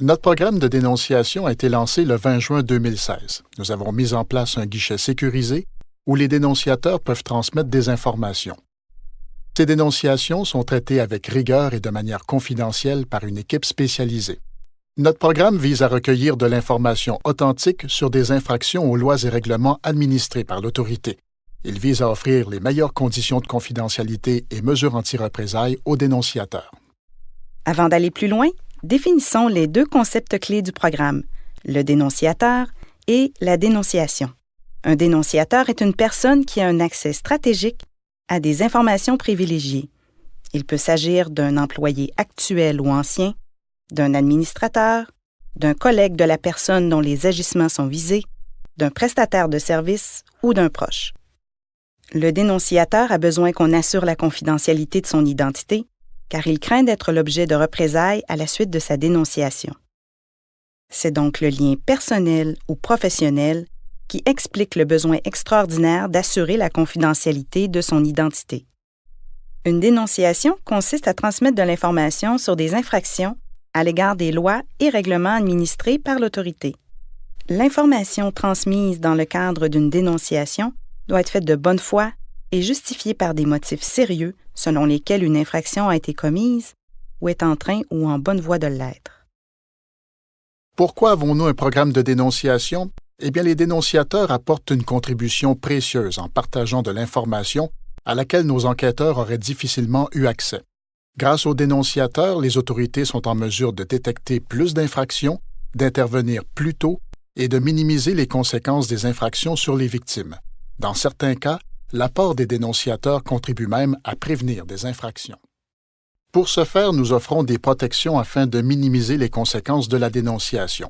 Notre programme de dénonciation a été lancé le 20 juin 2016. Nous avons mis en place un guichet sécurisé où les dénonciateurs peuvent transmettre des informations. Ces dénonciations sont traitées avec rigueur et de manière confidentielle par une équipe spécialisée. Notre programme vise à recueillir de l'information authentique sur des infractions aux lois et règlements administrés par l'autorité. Il vise à offrir les meilleures conditions de confidentialité et mesures anti-représailles aux dénonciateurs. Avant d'aller plus loin, définissons les 2 concepts clés du programme, le dénonciateur et la dénonciation. Un dénonciateur est une personne qui a un accès stratégique à des informations privilégiées. Il peut s'agir d'un employé actuel ou ancien, d'un administrateur, d'un collègue de la personne dont les agissements sont visés, d'un prestataire de service ou d'un proche. Le dénonciateur a besoin qu'on assure la confidentialité de son identité, car il craint d'être l'objet de représailles à la suite de sa dénonciation. C'est donc le lien personnel ou professionnel qui explique le besoin extraordinaire d'assurer la confidentialité de son identité. Une dénonciation consiste à transmettre de l'information sur des infractions à l'égard des lois et règlements administrés par l'autorité. L'information transmise dans le cadre d'une dénonciation doit être faite de bonne foi et justifiée par des motifs sérieux selon lesquels une infraction a été commise ou est en train ou en bonne voie de l'être. Pourquoi avons-nous un programme de dénonciation? Eh bien, les dénonciateurs apportent une contribution précieuse en partageant de l'information à laquelle nos enquêteurs auraient difficilement eu accès. Grâce aux dénonciateurs, les autorités sont en mesure de détecter plus d'infractions, d'intervenir plus tôt et de minimiser les conséquences des infractions sur les victimes. Dans certains cas, l'apport des dénonciateurs contribue même à prévenir des infractions. Pour ce faire, nous offrons des protections afin de minimiser les conséquences de la dénonciation.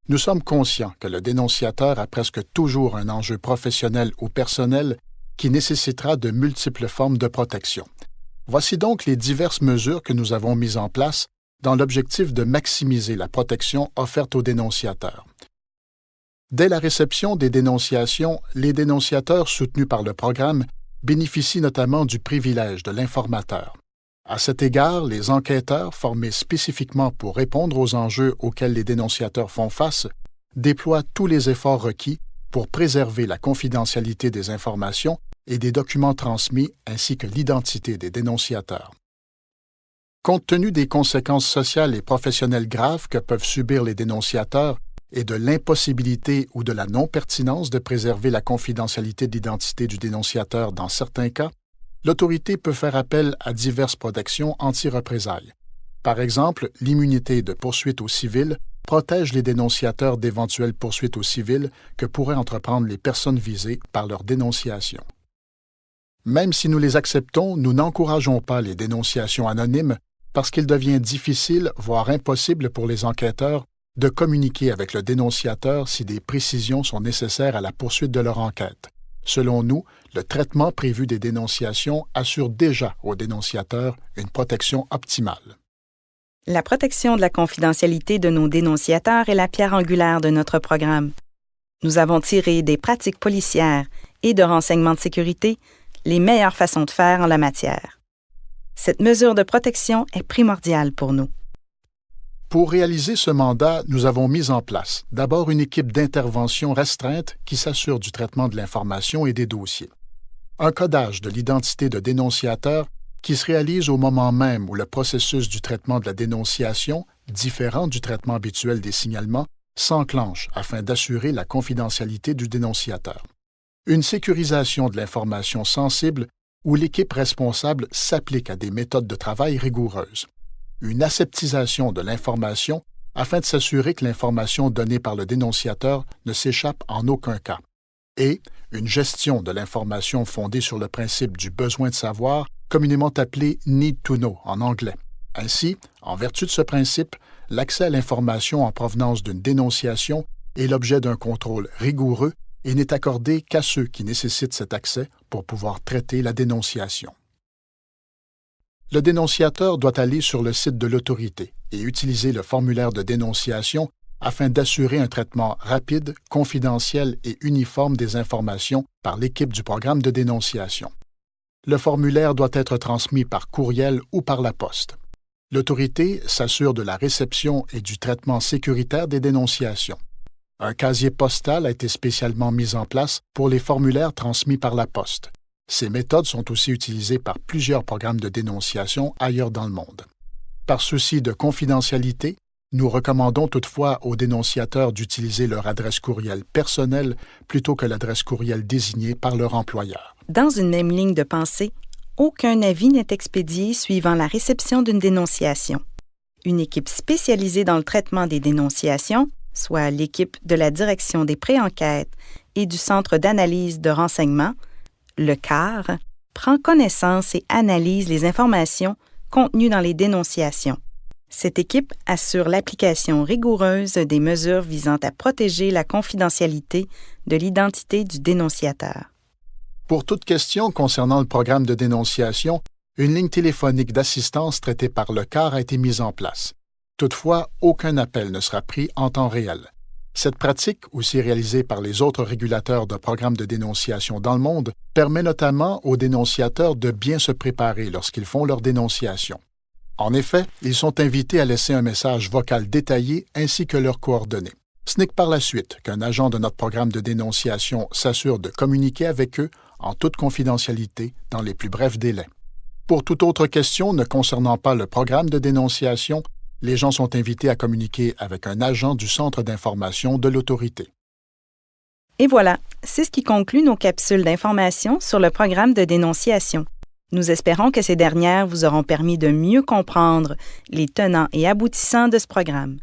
Nous sommes conscients que le dénonciateur a presque toujours un enjeu professionnel ou personnel qui nécessitera de multiples formes de protection. Voici donc les diverses mesures que nous avons mises en place dans l'objectif de maximiser la protection offerte aux dénonciateurs. Dès la réception des dénonciations, les dénonciateurs soutenus par le programme bénéficient notamment du privilège de l'informateur. À cet égard, les enquêteurs, formés spécifiquement pour répondre aux enjeux auxquels les dénonciateurs font face, déploient tous les efforts requis pour préserver la confidentialité des informations et des documents transmis ainsi que l'identité des dénonciateurs. Compte tenu des conséquences sociales et professionnelles graves que peuvent subir les dénonciateurs et de l'impossibilité ou de la non-pertinence de préserver la confidentialité d'identité du dénonciateur dans certains cas, l'autorité peut faire appel à diverses protections anti-représailles. Par exemple, l'immunité de poursuite au civil protège les dénonciateurs d'éventuelles poursuites au civil que pourraient entreprendre les personnes visées par leur dénonciation. Même si nous les acceptons, nous n'encourageons pas les dénonciations anonymes parce qu'il devient difficile, voire impossible pour les enquêteurs de communiquer avec le dénonciateur si des précisions sont nécessaires à la poursuite de leur enquête. Selon nous, le traitement prévu des dénonciations assure déjà aux dénonciateurs une protection optimale. La protection de la confidentialité de nos dénonciateurs est la pierre angulaire de notre programme. Nous avons tiré des pratiques policières et de renseignements de sécurité les meilleures façons de faire en la matière. Cette mesure de protection est primordiale pour nous. Pour réaliser ce mandat, nous avons mis en place d'abord une équipe d'intervention restreinte qui s'assure du traitement de l'information et des dossiers. Un codage de l'identité de dénonciateur qui se réalise au moment même où le processus du traitement de la dénonciation, différent du traitement habituel des signalements, s'enclenche afin d'assurer la confidentialité du dénonciateur. Une sécurisation de l'information sensible où l'équipe responsable s'applique à des méthodes de travail rigoureuses. Une aseptisation de l'information afin de s'assurer que l'information donnée par le dénonciateur ne s'échappe en aucun cas. Et une gestion de l'information fondée sur le principe du besoin de savoir, communément appelé « need to know » en anglais. Ainsi, en vertu de ce principe, l'accès à l'information en provenance d'une dénonciation est l'objet d'un contrôle rigoureux et n'est accordé qu'à ceux qui nécessitent cet accès pour pouvoir traiter la dénonciation. Le dénonciateur doit aller sur le site de l'autorité et utiliser le formulaire de dénonciation afin d'assurer un traitement rapide, confidentiel et uniforme des informations par l'équipe du programme de dénonciation. Le formulaire doit être transmis par courriel ou par la poste. L'autorité s'assure de la réception et du traitement sécuritaire des dénonciations. Un casier postal a été spécialement mis en place pour les formulaires transmis par la poste. Ces méthodes sont aussi utilisées par plusieurs programmes de dénonciation ailleurs dans le monde. Par souci de confidentialité, nous recommandons toutefois aux dénonciateurs d'utiliser leur adresse courriel personnelle plutôt que l'adresse courriel désignée par leur employeur. Dans une même ligne de pensée, aucun avis n'est expédié suivant la réception d'une dénonciation. Une équipe spécialisée dans le traitement des dénonciations, soit l'équipe de la Direction des pré-enquêtes et du Centre d'analyse de renseignement, le CAR, prend connaissance et analyse les informations contenues dans les dénonciations. Cette équipe assure l'application rigoureuse des mesures visant à protéger la confidentialité de l'identité du dénonciateur. Pour toute question concernant le programme de dénonciation, une ligne téléphonique d'assistance traitée par le CAR a été mise en place. Toutefois, aucun appel ne sera pris en temps réel. Cette pratique, aussi réalisée par les autres régulateurs de programmes de dénonciation dans le monde, permet notamment aux dénonciateurs de bien se préparer lorsqu'ils font leur dénonciation. En effet, ils sont invités à laisser un message vocal détaillé ainsi que leurs coordonnées. Ce n'est que par la suite qu'un agent de notre programme de dénonciation s'assure de communiquer avec eux en toute confidentialité dans les plus brefs délais. Pour toute autre question ne concernant pas le programme de dénonciation, les gens sont invités à communiquer avec un agent du centre d'information de l'autorité. Et voilà, c'est ce qui conclut nos capsules d'information sur le programme de dénonciation. Nous espérons que ces dernières vous auront permis de mieux comprendre les tenants et aboutissants de ce programme.